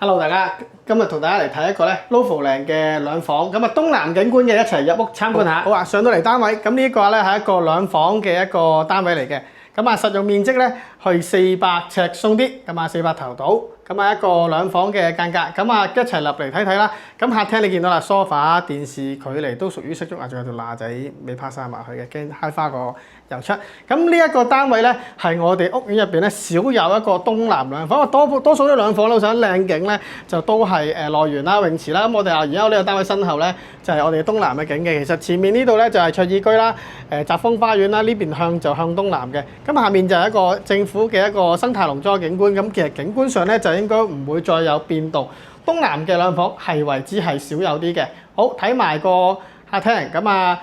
Hello，大家，今日同大家嚟睇一個咧 Loft 靚嘅兩房，咁啊東南景觀嘅，一齊入屋參觀下。好啊，上到嚟單位，咁呢個咧係一個兩房嘅一個單位嚟嘅，咁啊實用面積咧係400尺鬆啲，咁啊400頭到，咁啊一個兩房嘅間隔，咁啊一齊入嚟睇睇啦。咁客廳你見到啦，sofa、電視距離都屬於適中啊，仲有條罅仔未拍晒埋去嘅，驚揩花個油漆。咁呢一個單位咧係我哋屋苑入邊咧少有一個東南兩房，多數啲兩房都想靚景咧就都係內園啦、泳池啦。咁我哋而家呢個單位身後咧就係我哋東南嘅景嘅。其實前面呢度咧就係卓爾居啦、澤豐花園啦，呢邊就向東南嘅。咁下面就係一個政府嘅一個生態農莊景觀。咁其實景觀上咧就應該唔會再有變動。東南嘅兩房係為之係少有啲嘅。好，睇埋個客廳，咁啊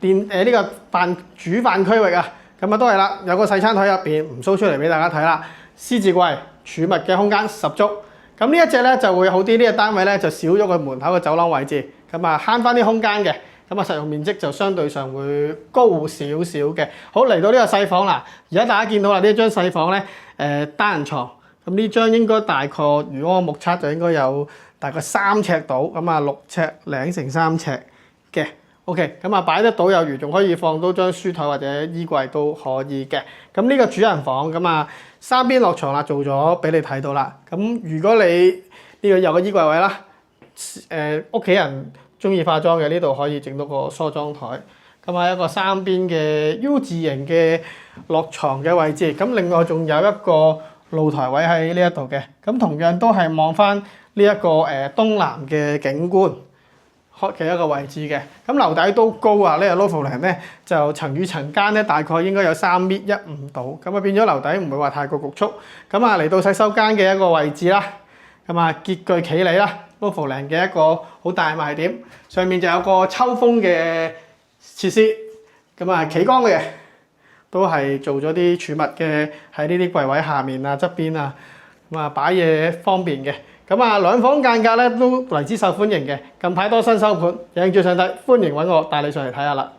呢個煮飯區域啊，咁啊都係啦，有個細餐台入邊唔 show 出嚟俾大家睇啦。獅子櫃儲物嘅空間十足。咁呢一隻咧就會好啲，呢個單位咧就少咗個門口嘅走廊位置，咁啊慳翻啲空間嘅，咁啊實用面積就相對上會高少少嘅。好，嚟到呢個細房啦，而家大家見到啦，呢張細房咧單人床。咁呢張應該大概，如果我目測就應該有大概3尺到，咁啊6尺零乘3尺嘅。OK， 咁啊擺得到有餘，仲可以放到張書台或者衣櫃都可以嘅。咁呢個主人房，咁啊三邊落床啦，做咗俾你睇到啦。咁如果你呢個有個衣櫃位啦，屋企人中意化妝嘅呢度可以整到個梳妝台。咁啊一個三邊嘅 U 字形嘅落床嘅位置。咁另外仲有一個露台位喺呢一度嘅，咁同樣都係望翻呢一個東南嘅景觀嘅一個位置嘅。咁樓底都高啊，呢個 Loft 靚咧就層與層間咧大概應該有3.15米度，咁啊變咗樓底唔會話太過局促。咁啊嚟到洗手間嘅一個位置啦，咁啊潔具企理啦 ，Loft 靚嘅一個好大賣點。上面就有個抽風嘅設施，咁啊企缸嘅。都係做咗啲儲物嘅喺呢啲櫃位下面啊、側邊啊，咁啊擺嘢方便嘅。咁啊兩房間隔咧都為之受歡迎嘅。近排多新收盤，有興趣上睇，歡迎揾我帶你上嚟睇下啦。